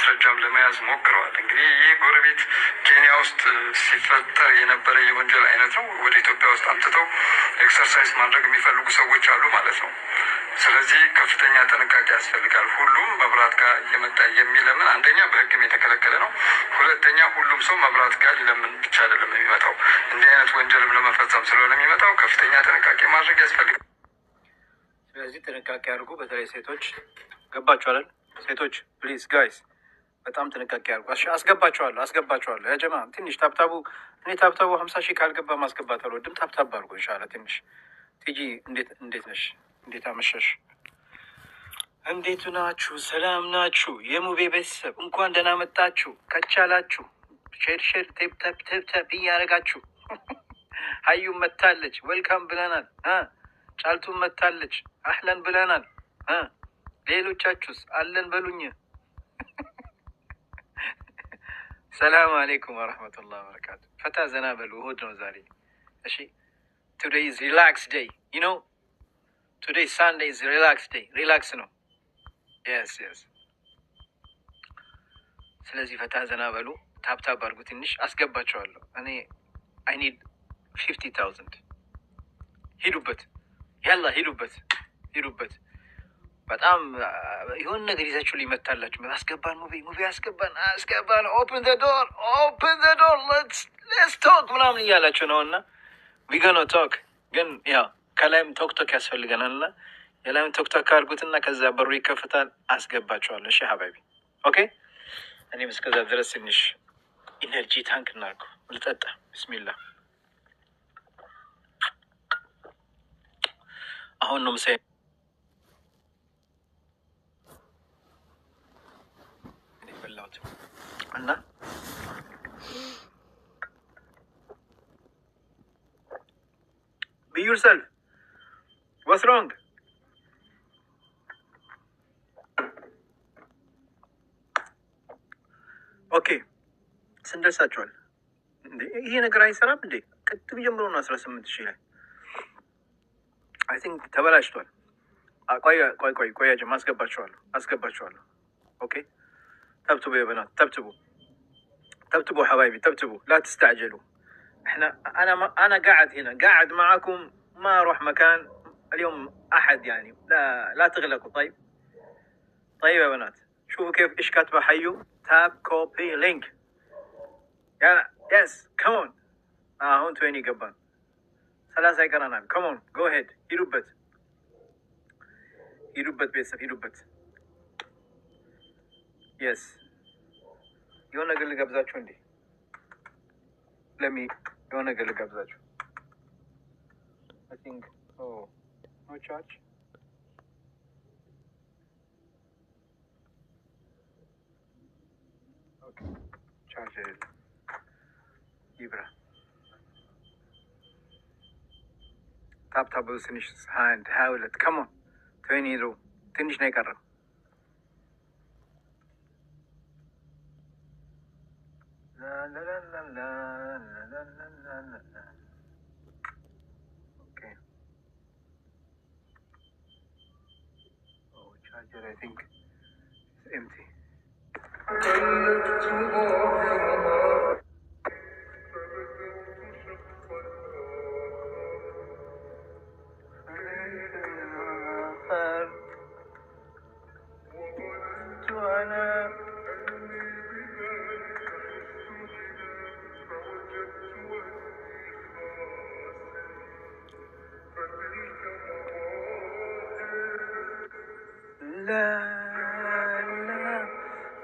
ማስረጃም ለመያዝ ሞክረዋል። እንግዲህ ይህ ጎረቤት ኬንያ ውስጥ ሲፈጠር የነበረ የወንጀል አይነት ነው። ወደ ኢትዮጵያ ውስጥ አምጥተው ኤክሰርሳይዝ ማድረግ የሚፈልጉ ሰዎች አሉ ማለት ነው። ስለዚህ ከፍተኛ ጥንቃቄ ያስፈልጋል። ሁሉም መብራት ጋር እየመጣ የሚለምን አንደኛ በሕግም የተከለከለ ነው። ሁለተኛ ሁሉም ሰው መብራት ጋር ሊለምን ብቻ አይደለም የሚመጣው፣ እንዲህ አይነት ወንጀልም ለመፈጸም ስለሆነ የሚመጣው ከፍተኛ ጥንቃቄ ማድረግ ያስፈልጋል። ስለዚህ ጥንቃቄ አድርጉ። በተለይ ሴቶች ገባችኋለን? ሴቶች ፕሊዝ ጋይስ በጣም ጥንቃቄ አድርጉ። አስገባችኋለሁ። ያ ጀማ ትንሽ ታብታቡ እኔ ታብታቡ 50 ሺህ ካልገባ ማስገባት አልወድም። ታብታብ አድርጎ ይሻላል ትንሽ። ቲጂ እንዴት ነሽ? እንዴት አመሸሽ? እንዴት ናችሁ? ሰላም ናችሁ? የሙቤ ቤተሰብ እንኳን ደህና መጣችሁ። ከቻላችሁ ሼር ቴፕ እያደረጋችሁ ሀዩም መታለች፣ ዌልካም ብለናል። ጫልቱም መታለች፣ አህለን ብለናል። ሌሎቻችሁስ አለን በሉኝ። ሰላም አሌይኩም ወረህመቱላህ ወበረካቱ። ፈታ ዘና በሉ። እሁድ ነው ዛሬ። እሺ ቱዴይ ኢዝ ሪላክስ ዴይ ዩ ኖ ቱዴይ ሳንዴይ ኢዝ ሪላክስ ዴይ። ሪላክስ ነው። የስ ስለዚህ ፈታ ዘና በሉ። ታብታብ አድርጉ። ትንሽ አስገባቸዋለሁ እኔ አይ ኒድ 50,000 ሂዱበት፣ ያላ ሂዱበት። በጣም የሆነ ነገር ይዛችሁ ሊመታላችሁ። አስገባን ሙቪ አስገባን ኦፕን ዘ ዶር ሌትስ ቶክ ምናምን እያላችሁ ነው። እና ዊገኖ ቶክ ግን ያው ከላይም ቶክ ያስፈልገናል። እና የላይም ቶክ አድርጉትና ከዛ በሩ ይከፍታል። አስገባችኋለሁ። እሺ ሀባቢ ኦኬ። እኔም እስከዛ ድረስ ትንሽ ኢነርጂ ታንክ እናርኩ ልጠጣ። ብስሚላ አሁን ነው ምሳ በላሁት እና be yourself. What's wrong? ኦኬ ስንደርሳችኋል። ይሄ ነገር አይሰራም እንዴ? ቅድም ጀምሮ ነው 18,000 ላይ አይ ቲንክ ተበላሽቷል። ቆይ ጀማ አስገባችኋለሁ። ኦኬ ተብትቡ የበናት ተብትቡ حبايبي تبتبوا لا تستعجلوا. انا قاعد معكم ما اروح مكان اليوم احد يعني لا تغلقوا. طيب يا بنات شوفوا كيف ايش كاتبه حيو تاب كوبي لينك يلا يس كمون هون تويني قبان 3 يقرانان كمون جو هيد ሂዱበት ቤተሰብ ሂዱበት። የስ የሆነ ነገር ልጋብዛችሁ እንዴ? የሆነ ነገር ልጋብዛችሁ። I think no charge. Okay charger ይብራ። ታፕታፕ ትንሽ 22 ከሞን ትዌኒ ሮ ትንሽ ነው የቀረው። charger I think is empty.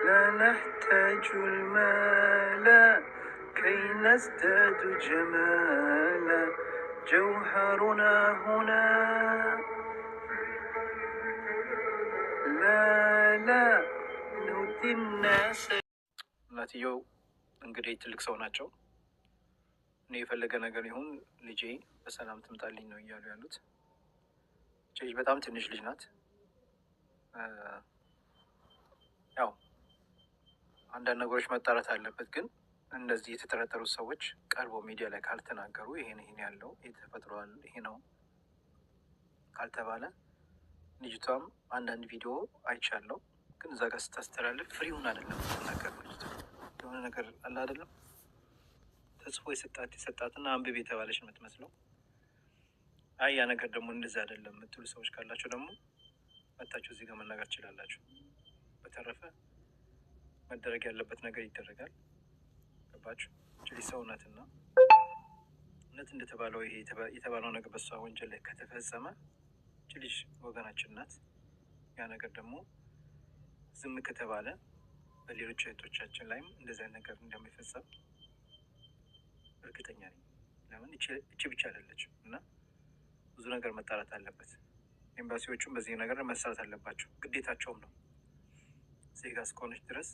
لا نحتاج المال كي نزداد جمالا جوهرنا هنا لا نؤذي الناس. እናትየው እንግዲህ ትልቅ ሰው ናቸው። እኔ የፈለገ ነገር ይሁን ልጄ በሰላም ትምጣልኝ ነው እያሉ ያሉት። ልጅ በጣም ትንሽ ልጅ ናት። ያው አንዳንድ ነገሮች መጣራት አለበት። ግን እንደዚህ የተጠረጠሩት ሰዎች ቀርቦ ሚዲያ ላይ ካልተናገሩ ይሄን ያለው የተፈጥሯል ይሄ ነው ካልተባለ ልጅቷም አንዳንድ ቪዲዮ አይቻለሁ ግን እዛ ጋር ስታስተላልፍ ፍሪውን አይደለም ነገር የሆነ ነገር አለ አይደለም ተጽፎ የሰጣትና አንብብ የተባለች ነው የምትመስለው። አይ ያ ነገር ደግሞ እንደዛ አይደለም የምትሉ ሰዎች ካላችሁ ደግሞ መታችሁ እዚህ ጋር መናገር ትችላላችሁ። በተረፈ መደረግ ያለበት ነገር ይደረጋል። ገባችሁ? ችሊ ሰው ናትና እውነት እንደተባለው ይሄ የተባለው ነገር በሷ ወንጀል ላይ ከተፈጸመ ችልጅ ወገናችን ናት። ያ ነገር ደግሞ ዝም ከተባለ በሌሎች እህቶቻችን ላይም እንደዚህ ነገር እንደሚፈጸም እርግጠኛ ነኝ። ለምን እቺ ብቻ አይደለችም እና ብዙ ነገር መጣራት አለበት። ኤምባሲዎቹም በዚህ ነገር መሰራት አለባቸው፣ ግዴታቸውም ነው። ዜጋ እስከሆነች ድረስ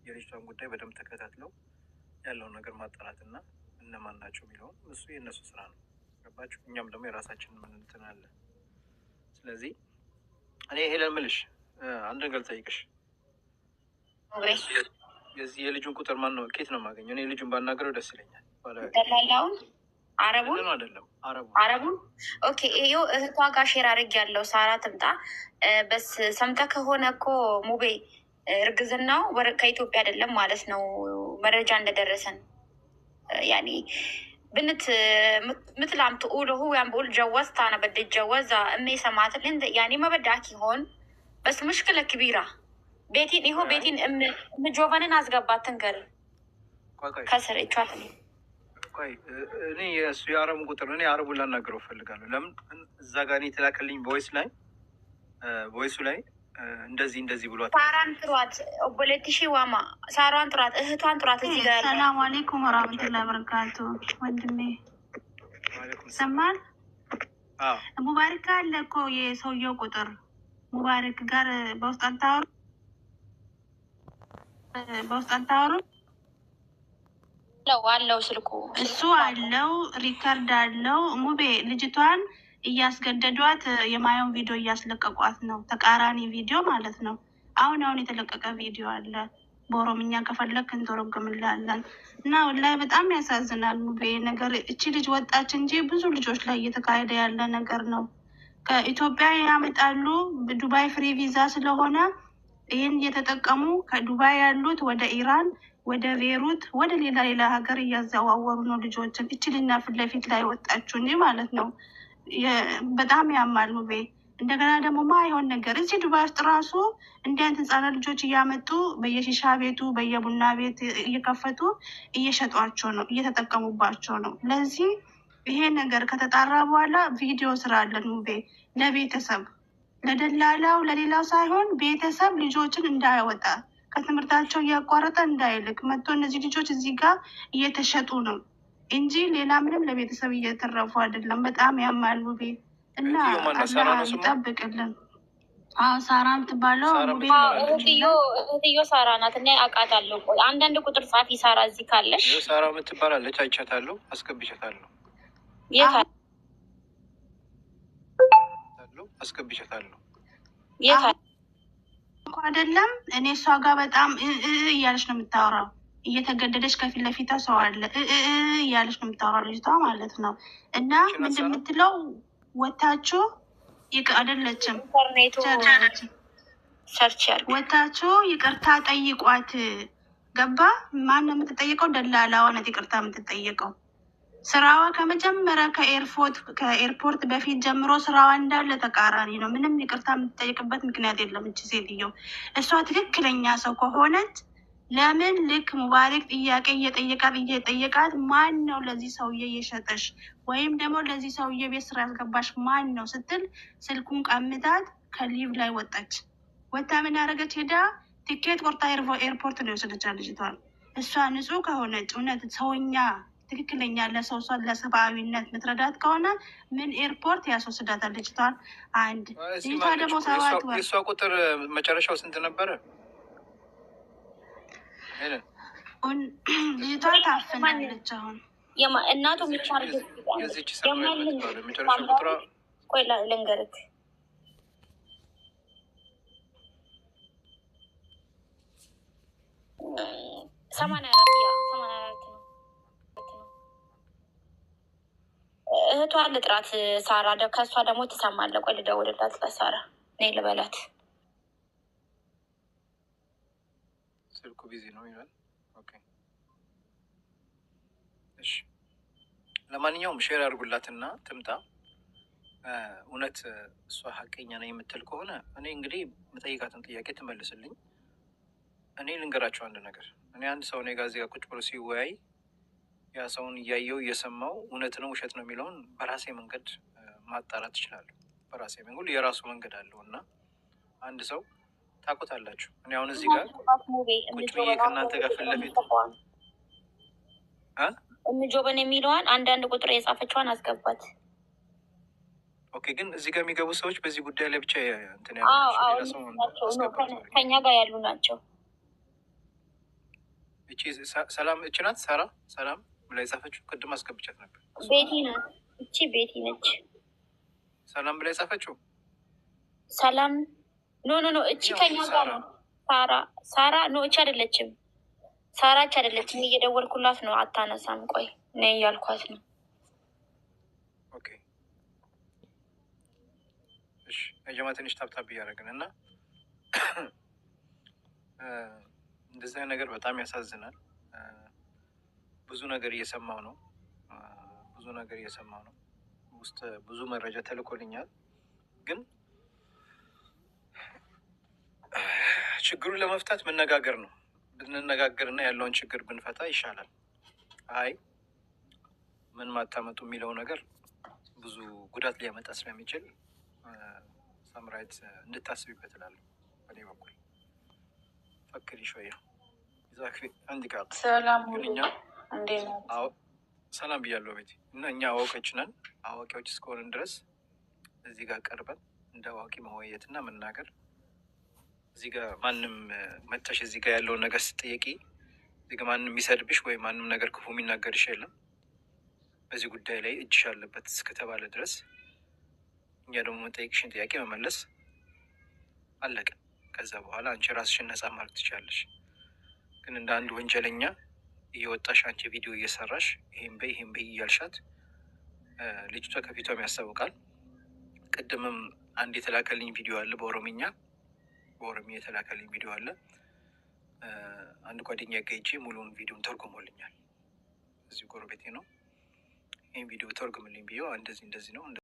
የልጅቷን ጉዳይ በደንብ ተከታትለው ያለውን ነገር ማጣራትና እነማን ናቸው የሚለውን እሱ የእነሱ ስራ ነው። ገባችሁ? እኛም ደግሞ የራሳችንን ምን እንትን አለ። ስለዚህ እኔ ሄለን ምልሽ አንድ ነገር ጠይቅሽ፣ የዚህ የልጁን ቁጥር ማን ነው ኬት ነው የማገኘው? እኔ ልጁን ባናገረው ደስ ይለኛል። ደላላውን አረቡን አይደለም አረቡን ኦኬ። ይኸው እህቷ ጋር ሼር አድርግ ያለው ሳራ ትምጣ። በስ ሰምተህ ከሆነ እኮ ሙቤ እርግዝናው ከኢትዮጵያ አይደለም ማለት ነው። መረጃ እንደደረሰን ያኔ ብንት ምትላም ትኡሉ هو عم بقول جوزت انا بدي اتجوزها امي سمعت لي يعني ما بدي احكي هون بس مشكله كبيره ቤቲን ይኸው ቤቲን ጆቫንን አስገባት ትንገር ከስር ይቻላል። ቆይ እኔ የእሱ የአረቡን ቁጥር እኔ አረቡን ላናገረው እፈልጋለሁ። ለምን እዛ ጋር እኔ የተላከልኝ ቮይሱ ላይ እንደዚህ ብሏት ሳራን ጥሯት፣ ኦቦሌቲሺ ዋማ ሳራን ጥሯት፣ እህቷን ጥሯት። እዚህ ጋር ሰላም አለይኩም ወራህመቱላሂ ወበረካቱ። ወንድሜ ሰማል ሙባሪክ አለ እኮ የሰውየው ቁጥር ሙባሪክ ጋር በውስጥ አታወሩ አለው ስልኩ እሱ አለው ሪከርድ አለው። ሙቤ ልጅቷን እያስገደዷት የማየውን ቪዲዮ እያስለቀቋት ነው። ተቃራኒ ቪዲዮ ማለት ነው። አሁን የተለቀቀ ቪዲዮ አለ። በኦሮምኛ ከፈለክ እንተረጉምላለን። እና ወላሂ በጣም ያሳዝናል ሙቤ ነገር። እቺ ልጅ ወጣች እንጂ ብዙ ልጆች ላይ እየተካሄደ ያለ ነገር ነው። ከኢትዮጵያ ያመጣሉ። ዱባይ ፍሪ ቪዛ ስለሆነ ይህን እየተጠቀሙ ከዱባይ ያሉት ወደ ኢራን፣ ወደ ቤሩት፣ ወደ ሌላ ሀገር እያዘዋወሩ ነው ልጆችን። እቺ ልጅና ፊት ለፊት ላይ ወጣችሁ እንጂ ማለት ነው። በጣም ያማል ሙቤ። እንደገና ደግሞ ማይሆን ነገር እዚህ ዱባይ ውስጥ ራሱ እንዲህ አይነት ህጻናት ልጆች እያመጡ በየሺሻ ቤቱ በየቡና ቤት እየከፈቱ እየሸጧቸው ነው፣ እየተጠቀሙባቸው ነው። ለዚህ ይሄ ነገር ከተጣራ በኋላ ቪዲዮ ስራ አለን ሙቤ። ለቤተሰብ ለደላላው ለሌላው ሳይሆን ቤተሰብ ልጆችን እንዳያወጣ ከትምህርታቸው እያቋረጠ እንዳይልክ መጥቶ እነዚህ ልጆች እዚህ ጋር እየተሸጡ ነው እንጂ ሌላ ምንም ለቤተሰብ እየተረፉ አይደለም። በጣም ያማል ሙቤ እና ይጠብቅልን። ሳራ ምትባለው እህትዮ ሳራ ናት እና አውቃታለሁ። አንዳንድ ቁጥር ጻፊ ሳራ እዚህ ካለሽ ሳራ ምትባላለች። አይቻታለሁ፣ አስገብቻታለሁ። አስገብቻታለሁ አይደለም እኔ እሷ ጋር በጣም እያለች ነው የምታወራው። እየተገደደች ከፊት ለፊቷ ሰው አለ እያለች ነው የምታወራው ልጅቷ ማለት ነው። እና ምንድን የምትለው ወታችሁ አይደለችም ወታችሁ ይቅርታ ጠይቋት። ገባ? ማን ነው የምትጠይቀው? ደላላዋ ናት ይቅርታ የምትጠይቀው። ስራዋ ከመጀመሪያ ከኤርፖርት በፊት ጀምሮ ስራዋ እንዳለ ተቃራኒ ነው። ምንም ይቅርታ የምትጠይቅበት ምክንያት የለም። እች ሴትዮ እሷ ትክክለኛ ሰው ከሆነች ለምን ልክ ሙባሪክ ጥያቄ እየጠየቃት ማን ነው ለዚህ ሰውዬ እየሸጠሽ ወይም ደግሞ ለዚህ ሰውዬ ቤት ስራ ያስገባሽ ማን ነው ስትል ስልኩን ቀምታት ከሊቭ ላይ ወጣች። ወታ ምን ያደረገች? ሄዳ ቲኬት ቆርጣ ኤርፖርት ነው የወሰደቻት ልጅቷን። እሷ ንጹህ ከሆነች እውነት ሰውኛ ትክክለኛ ለሰው ለሰብአዊነት ምትረዳት ከሆነ ምን ኤርፖርት ያስወስዳታል ልጅቷን? አንድ ልጅቷ ደግሞ 7 ወር። የእሷ ቁጥር መጨረሻው ስንት ነበረ? ልጅቷ ታፍናለች። አሁን እናቱ ቆይ ልንገርህ፣ 84 ነው። እህቷን ልጥራት ሳራ፣ ከእሷ ደግሞ ትሰማለህ። ቆይ ልደውልላት ለሳራ ነይ ልበላት። ስልኩ ቢዚ ነው ይላል። ኦኬ እሺ፣ ለማንኛውም ሼር አድርጉላትና ትምጣ። እውነት እሷ ሀቀኛ ነው የምትል ከሆነ እኔ እንግዲህ የምጠይቃትን ጥያቄ ትመልስልኝ። እኔ ልንገራቸው አንድ ነገር። እኔ አንድ ሰው እኔ ጋር እዚህ ጋር ቁጭ ብሎ ሲወያይ ያ ሰውን እያየው እየሰማው እውነት ነው ውሸት ነው የሚለውን በራሴ መንገድ ማጣራት እችላለሁ። በራሴ መንገድ የራሱ መንገድ አለው እና አንድ ሰው ታውቁታላችሁ። እኔ አሁን እዚህ ጋር ቁጭ ብዬ ከእናንተ ጋር ፊት ለፊት እምጆበን የሚለዋን አንዳንድ ቁጥር የጻፈችዋን አስገባት። ኦኬ፣ ግን እዚህ ጋር የሚገቡ ሰዎች በዚህ ጉዳይ ላይ ብቻ እንትን ከኛ ጋር ያሉ ናቸው። እቺ ሰላም እቺ ናት። ሳራ ሰላም ብላ የጻፈችው ቅድም አስገብቻት ነበር። ቤቲ ናት። እቺ ቤቲ ነች። ሰላም ብላ የጻፈችው ሰላም ኖ ኖ ኖ፣ እቺ ከኛ ጋር ነው። ሳራ ኖ፣ እቺ አይደለችም። ሳራች አይደለችም። እየደወልኩላት ነው አታነሳም። ቆይ ነይ እያልኳት ነው። ኦኬ እሺ፣ የጀማ ትንሽ ታብታብ እያደረግን እና እንደዚህ ነገር በጣም ያሳዝናል። ብዙ ነገር እየሰማው ነው። ውስጥ ብዙ መረጃ ተልኮልኛል። ግን ችግሩን ለመፍታት መነጋገር ነው። ብንነጋገርና ያለውን ችግር ብንፈታ ይሻላል። አይ ምን ማታመጡ የሚለው ነገር ብዙ ጉዳት ሊያመጣ ስለሚችል ሳምራዊት እንድታስቢበት እላለሁ። በእኔ በኩል ፈክሪ ሾያ አንድ ቃል ሰላም ብያለሁ ቤት እና እኛ አዋቂዎች ነን። አዋቂዎች እስከሆንን ድረስ እዚህ ጋር ቀርበን እንደ አዋቂ መወየት እና መናገር። እዚህ ጋር ማንም መተሽ እዚህ ጋር ያለውን ነገር ስትጠየቂ እዚህ ጋር ማንም የሚሰድብሽ ወይ ማንም ነገር ክፉ የሚናገርሽ የለም። በዚህ ጉዳይ ላይ እጅሽ አለበት እስከተባለ ድረስ እኛ ደግሞ መጠየቅሽን ጥያቄ መመለስ አለቀ። ከዛ በኋላ አንቺ ራስሽን ነጻ ማድረግ ትችላለሽ። ግን እንደ አንድ ወንጀለኛ እየወጣሽ አንቺ ቪዲዮ እየሰራሽ ይሄን በይ እያልሻት ልጅቷ ከፊቷም ያስታውቃል። ቅድምም አንድ የተላከልኝ ቪዲዮ አለ በኦሮምኛ የተላከልኝ ቪዲዮ አለ። አንድ ጓደኛ ገይቼ ሙሉውን ቪዲዮን ተርጉሞልኛል። እዚህ ጎረቤቴ ነው። ይህን ቪዲዮ ተርጉምልኝ ብዬው እንደዚህ ነው